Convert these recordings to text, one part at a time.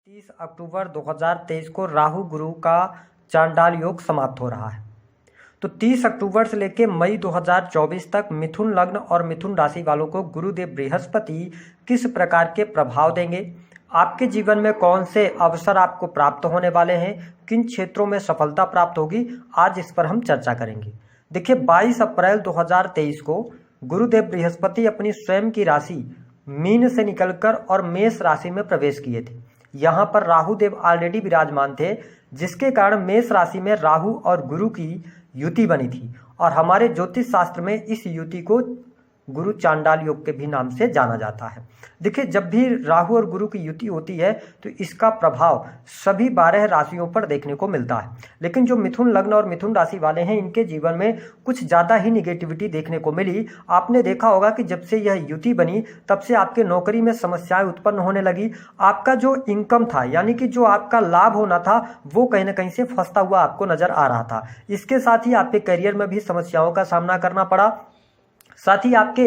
30 अक्टूबर 2023 को राहु गुरु का चांडाल योग समाप्त हो रहा है। तो 30 अक्टूबर से लेकर मई 2024 तक मिथुन लग्न और मिथुन राशि वालों को गुरुदेव बृहस्पति किस प्रकार के प्रभाव देंगे, आपके जीवन में कौन से अवसर आपको प्राप्त होने वाले हैं, किन क्षेत्रों में सफलता प्राप्त होगी, आज इस पर हम चर्चा करेंगे। देखिए 22 अप्रैल 2023 को गुरुदेव बृहस्पति अपनी स्वयं की राशि मीन से निकलकर और मेष राशि में प्रवेश किए थे। यहाँ पर राहु देव ऑलरेडी विराजमान थे, जिसके कारण मेष राशि में राहु और गुरु की युति बनी थी और हमारे ज्योतिष शास्त्र में इस युति को गुरु चांडाल योग के भी नाम से जाना जाता है। देखिए जब भी राहु और गुरु की युति होती है तो इसका प्रभाव सभी 12 राशियों पर देखने को मिलता है, लेकिन जो मिथुन लग्न और मिथुन राशि वाले हैं इनके जीवन में कुछ ज़्यादा ही निगेटिविटी देखने को मिली। आपने देखा होगा कि जब से यह युति बनी तब से आपके नौकरी में समस्याएं उत्पन्न होने लगी। आपका जो इनकम था यानी कि जो आपका लाभ होना था वो कहीं ना कहीं से फंसता हुआ आपको नजर आ रहा था। इसके साथ ही आपके करियर में भी समस्याओं का सामना करना पड़ा, साथ ही आपके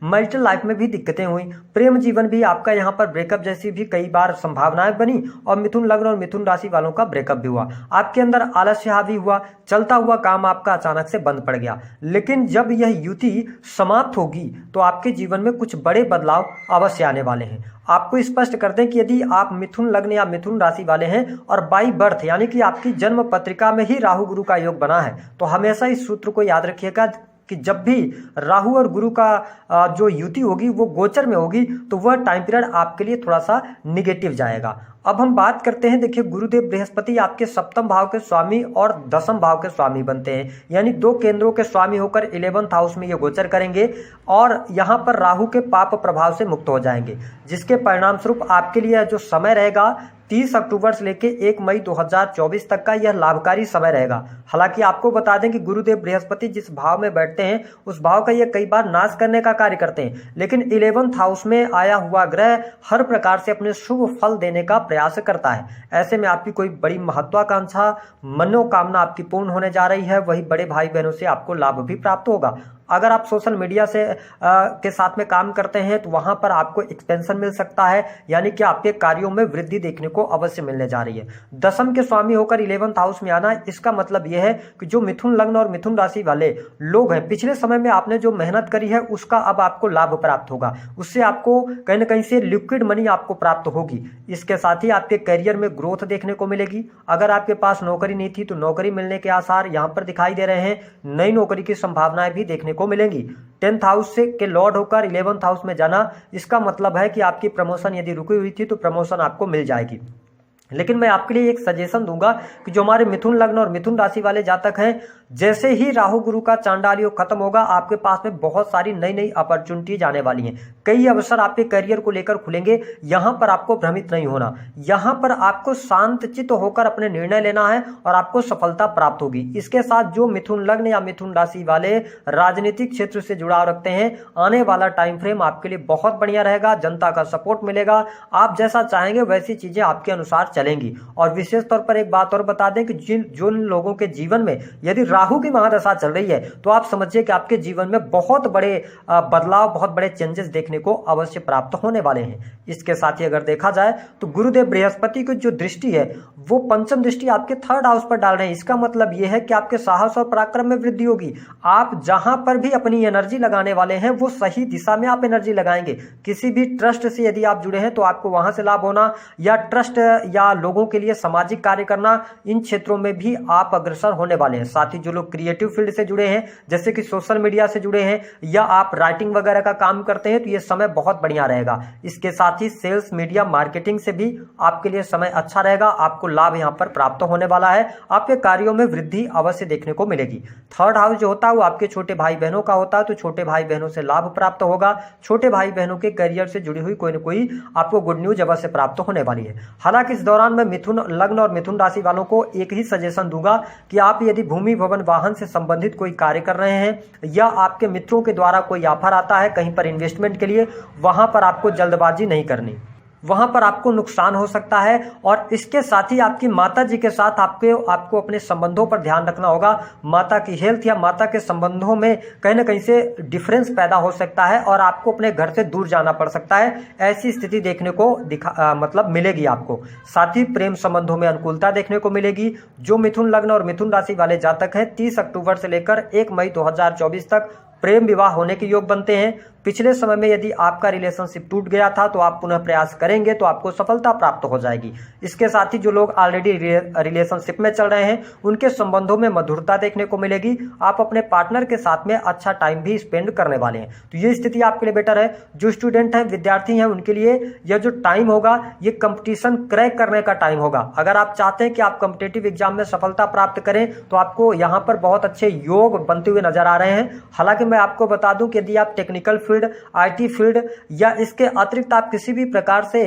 मैरिटल लाइफ में भी दिक्कतें हुई, प्रेम जीवन भी आपका यहाँ पर ब्रेकअप जैसी भी कई बार संभावनाएं बनी और मिथुन लग्न और मिथुन राशि वालों का ब्रेकअप भी हुआ। आपके अंदर आलस्य हावी हुआ, चलता हुआ काम आपका अचानक से बंद पड़ गया। लेकिन जब यह युति समाप्त होगी तो आपके जीवन में कुछ बड़े बदलाव अवश्य आने वाले हैं। आपको स्पष्ट कर दें कि यदि आप मिथुन लग्न या मिथुन राशि वाले हैं और बाई बर्थ यानी कि आपकी जन्म पत्रिका में ही राहु गुरु का योग बना है तो हमेशा इस सूत्र को याद रखिएगा कि जब भी राहु और गुरु का जो युति होगी वो गोचर में होगी तो वह टाइम पीरियड आपके लिए थोड़ा सा निगेटिव जाएगा। अब हम बात करते हैं, देखिए गुरुदेव बृहस्पति आपके सप्तम भाव के स्वामी और दसम भाव के स्वामी बनते हैं, यानी दो केंद्रों के स्वामी होकर 11th हाउस में ये गोचर करेंगे और यहाँ पर राहु के पाप प्रभाव से मुक्त हो जाएंगे, जिसके परिणाम स्वरूप आपके लिए जो समय रहेगा 30 अक्टूबर से लेकर 1 मई 2024 तक का यह लाभकारी समय रहेगा। हालांकि आपको बता दें कि गुरुदेव बृहस्पति जिस भाव में बैठते हैं उस भाव का ये कई बार नाश करने का कार्य करते हैं, लेकिन 11th हाउस में आया हुआ ग्रह हर प्रकार से अपने शुभ फल देने का प्रयास करता है। ऐसे में आपकी कोई बड़ी महत्वाकांक्षा मनोकामना आपकी पूर्ण होने जा रही है, वही बड़े भाई बहनों से आपको लाभ भी प्राप्त होगा। अगर आप सोशल मीडिया से के साथ में काम करते हैं तो वहां पर आपको एक्सपेंशन मिल सकता है, यानी कि आपके कार्यों में वृद्धि देखने को अवश्य मिलने जा रही है। दसम के स्वामी होकर 11th हाउस में आना, इसका मतलब यह है कि जो मिथुन लग्न और मिथुन राशि वाले लोग हैं पिछले समय में आपने जो मेहनत करी है उसका अब आपको लाभ प्राप्त होगा, उससे आपको कहीं ना कहीं से लिक्विड मनी आपको प्राप्त होगी। इसके साथ ही आपके करियर में ग्रोथ देखने को मिलेगी। अगर आपके पास नौकरी नहीं थी तो नौकरी मिलने के आसार यहाँ पर दिखाई दे रहे हैं, नई नौकरी की संभावनाएं भी देखने को मिलेंगी। 10th हाउस से के लॉर्ड होकर 11th हाउस में जाना, इसका मतलब है कि आपकी प्रमोशन यदि रुकी हुई थी तो प्रमोशन आपको मिल जाएगी। लेकिन मैं आपके लिए एक सजेशन दूंगा कि जो हमारे मिथुन लग्न और मिथुन राशि वाले जातक हैं, जैसे ही राहु गुरु का चांडाल योग खत्म होगा आपके पास में बहुत सारी नई नई अपॉर्चुनिटीज आने वाली हैं। कई अवसर आपके करियर को लेकर खुलेंगे। यहाँ पर आपको भ्रमित नहीं होना, यहाँ पर आपको शांतचित्त होकर अपने निर्णय लेना है और आपको सफलता प्राप्त होगी। इसके साथ जो मिथुन लग्न या मिथुन राशि वाले राजनीतिक क्षेत्र से जुड़ाव रखते हैं, आने वाला टाइम फ्रेम आपके लिए बहुत बढ़िया रहेगा। जनता का सपोर्ट मिलेगा, आप जैसा चाहेंगे वैसी चीजें आपके अनुसार चलेंगी। और विशेष तौर पर एक बात और बता दें कि जिन लोगों के जीवन में यदि राहु की महादशा चल रही है तो आप समझिए कि आपके जीवन में बहुत बड़े बदलाव, बहुत बड़े चेंजेस देखने को अवश्य प्राप्त होने वाले हैं। इसके साथ ही अगर देखा जाए तो गुरुदेव बृहस्पति की जो दृष्टि है वो पंचम दृष्टि आपके 3rd हाउस पर डाल रहे हैं। इसका मतलब यह है कि आपके साहस और पराक्रम में वृद्धि होगी। आप जहां पर भी अपनी एनर्जी लगाने वाले हैं वो सही दिशा में आप एनर्जी लगाएंगे। किसी भी ट्रस्ट से यदि आप जुड़े हैं तो आपको वहां से लाभ होना, या ट्रस्ट या लोगों के लिए सामाजिक कार्य करना, इन क्षेत्रों में भी आप अग्रसर होने वाले हैं। साथ ही जो लोग क्रिएटिव फील्ड से जुड़े हैं, जैसे कि सोशल मीडिया से जुड़े हैं या आप राइटिंग वगैरह का काम करते हैं, तो ये समय बहुत बढ़िया रहेगा। इसके साथ ही सेल्स, मीडिया, मार्केटिंग से भी आपके लिए समय अच्छा रहेगा। आपको लाभ यहाँ पर प्राप्त होने वाला है। आपके कार्यों में वृद्धि अवश्य देखने को मिलेगी। 3rd हाउस जो होता है वो आपके छोटे भाई बहनों का होता है, तो छोटे भाई बहनों से लाभ प्राप्त होगा। छोटे भाई बहनों के करियर से जुड़ी हुई कोई न कोई आपको गुड न्यूज अवश्य प्राप्त होने वाली है। हालांकि इस दौरान मैं मिथुन लग्न और मिथुन राशि वालों को एक ही सजेशन दूंगा कि आप यदि भूमि, भवन, वाहन से संबंधित कोई कार्य कर रहे हैं या आपके मित्रों के द्वारा कोई ऑफर आता है कहीं पर इन्वेस्टमेंट के लिए, वहां पर आपको जल्दबाजी नहीं करनी। वहां पर आपको नुकसान हो सकता है। और इसके साथ ही आपकी माता जी के साथ आपको अपने संबंधों पर ध्यान रखना होगा। माता की हेल्थ या माता के संबंधों में कहीं ना कहीं से डिफरेंस पैदा हो सकता है और आपको अपने घर से दूर जाना पड़ सकता है। ऐसी स्थिति देखने को मतलब मिलेगी आपको। साथ ही प्रेम संबंधों में अनुकूलता देखने को मिलेगी। जो मिथुन लग्न और मिथुन राशि वाले जातक हैं 30 अक्टूबर से लेकर 1 मई 2024 तक प्रेम विवाह होने के योग बनते हैं। पिछले समय में यदि आपका रिलेशनशिप टूट गया था तो आप पुनः प्रयास करेंगे तो आपको सफलता प्राप्त हो जाएगी। इसके साथ ही जो लोग ऑलरेडी रिलेशनशिप में चल रहे हैं उनके संबंधों में मधुरता देखने को मिलेगी। आप अपने पार्टनर के साथ में अच्छा टाइम भी स्पेंड करने वाले हैं, तो ये स्थिति आपके लिए बेटर है। जो स्टूडेंट हैं, विद्यार्थी हैं, उनके लिए यह जो टाइम होगा ये कंपटीशन क्रैक करने का टाइम होगा। अगर आप चाहते हैं कि आप कॉम्पिटिटिव एग्जाम में सफलता प्राप्त करें तो आपको यहाँ पर बहुत अच्छे योग बनते हुए नजर आ रहे हैं। हालांकि मैं आपको बता दूं कि यदि आप टेक्निकल फील्ड, आईटी फील्ड या इसके अतिरिक्त आप किसी भी प्रकार से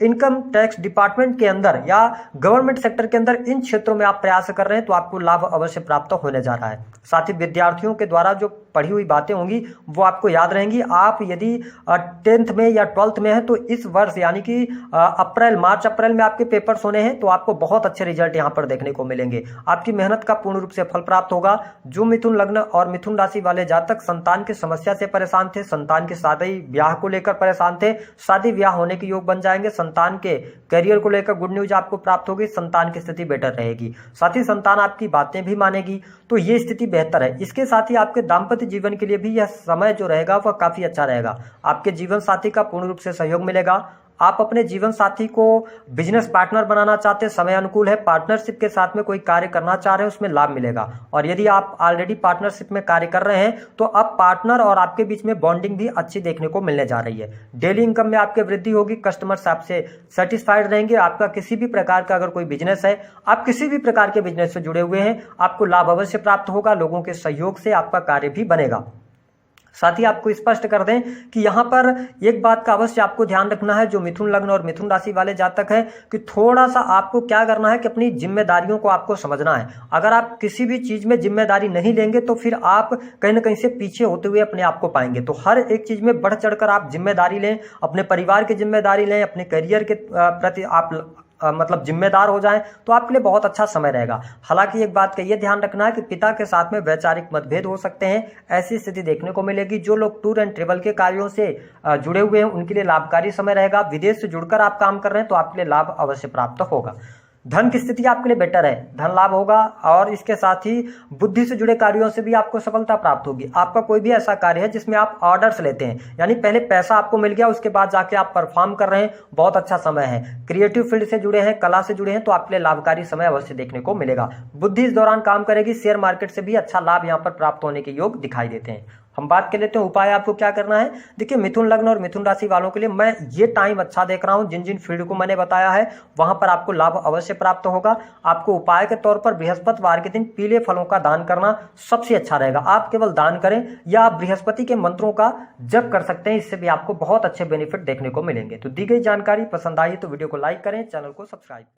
इनकम टैक्स डिपार्टमेंट के अंदर या गवर्नमेंट सेक्टर के अंदर इन क्षेत्रों में आप प्रयास कर रहे हैं तो आपको लाभ अवश्य प्राप्त होने जा रहा है। साथ ही विद्यार्थियों के द्वारा जो पढ़ी हुई बातें होंगी वो आपको याद रहेंगी। आप यदि 10th में या 12th में हैं तो इस वर्ष यानी कि मार्च अप्रैल में आपके पेपर्स होने हैं तो आपको बहुत अच्छे रिजल्ट यहां पर देखने को मिलेंगे। आपकी मेहनत का पूर्ण रूप से फल प्राप्त होगा। जो मिथुन लग्न और मिथुन राशि वाले जातक संतान की समस्या से परेशान थे, संतान के शादी ब्याह को लेकर परेशान थे, शादी ब्याह होने के योग बन जाएंगे। संतान के करियर को लेकर गुड न्यूज आपको प्राप्त होगी। संतान की स्थिति बेटर रहेगी। साथ ही संतान आपकी बातें भी मानेगी, तो ये स्थिति बेहतर है। इसके साथ ही आपके दाम्पत्य जीवन के लिए भी यह समय जो रहेगा वह काफी अच्छा रहेगा। आपके जीवन साथी का पूर्ण रूप से सहयोग मिलेगा। आप अपने जीवन साथी को बिजनेस पार्टनर बनाना चाहते हैं, समय अनुकूल है। पार्टनरशिप के साथ में कोई कार्य करना चाह रहे हैं उसमें लाभ मिलेगा। और यदि आप ऑलरेडी पार्टनरशिप में कार्य कर रहे हैं तो अब पार्टनर और आपके बीच में बॉन्डिंग भी अच्छी देखने को मिलने जा रही है। डेली इनकम में आपके वृद्धि होगी। कस्टमर्स आपसे सेटिस्फाइड रहेंगे। आपका किसी भी प्रकार का अगर कोई बिजनेस है, आप किसी भी प्रकार के बिजनेस से जुड़े हुए हैं, आपको लाभ अवश्य प्राप्त होगा। लोगों के सहयोग से आपका कार्य भी बनेगा। साथ ही आपको स्पष्ट कर दें कि यहाँ पर एक बात का अवश्य आपको ध्यान रखना है। जो मिथुन लग्न और मिथुन राशि वाले जातक हैं कि थोड़ा सा आपको क्या करना है कि अपनी जिम्मेदारियों को आपको समझना है। अगर आप किसी भी चीज में जिम्मेदारी नहीं लेंगे तो फिर आप कहीं ना कहीं से पीछे होते हुए अपने आप को पाएंगे। तो हर एक चीज में बढ़ चढ़कर आप जिम्मेदारी लें, अपने परिवार की जिम्मेदारी लें, अपने करियर के प्रति आप मतलब जिम्मेदार हो जाएं तो आपके लिए बहुत अच्छा समय रहेगा। हालांकि एक बात का ये ध्यान रखना है कि पिता के साथ में वैचारिक मतभेद हो सकते हैं। ऐसी स्थिति देखने को मिलेगी। जो लोग टूर एंड ट्रेवल के कार्यों से जुड़े हुए हैं उनके लिए लाभकारी समय रहेगा। विदेश से जुड़कर आप काम कर रहे हैं तो आपके लिए लाभ अवश्य प्राप्त होगा। धन की स्थिति आपके लिए बेटर है, धन लाभ होगा। और इसके साथ ही बुद्धि से जुड़े कार्यों से भी आपको सफलता प्राप्त होगी। आपका कोई भी ऐसा कार्य है जिसमें आप ऑर्डर्स लेते हैं, यानी पहले पैसा आपको मिल गया उसके बाद जाके आप परफॉर्म कर रहे हैं, बहुत अच्छा समय है। क्रिएटिव फील्ड से जुड़े हैं, कला से जुड़े हैं तो आपके लिए लाभकारी समय अवश्य देखने को मिलेगा। बुद्धि इस दौरान काम करेगी। शेयर मार्केट से भी अच्छा लाभ यहाँ पर प्राप्त होने के योग दिखाई देते हैं। हम बात कर लेते हैं उपाय आपको क्या करना है। देखिए, मिथुन लग्न और मिथुन राशि वालों के लिए मैं ये टाइम अच्छा देख रहा हूं। जिन जिन फील्ड को मैंने बताया है वहां पर आपको लाभ अवश्य प्राप्त होगा। आपको उपाय के तौर पर बृहस्पतिवार के दिन पीले फलों का दान करना सबसे अच्छा रहेगा। आप केवल दान करें या आप बृहस्पति के मंत्रों का जप कर सकते हैं, इससे भी आपको बहुत अच्छे बेनिफिट देखने को मिलेंगे। तो दी गई जानकारी पसंद आई तो वीडियो को लाइक करें, चैनल को सब्सक्राइब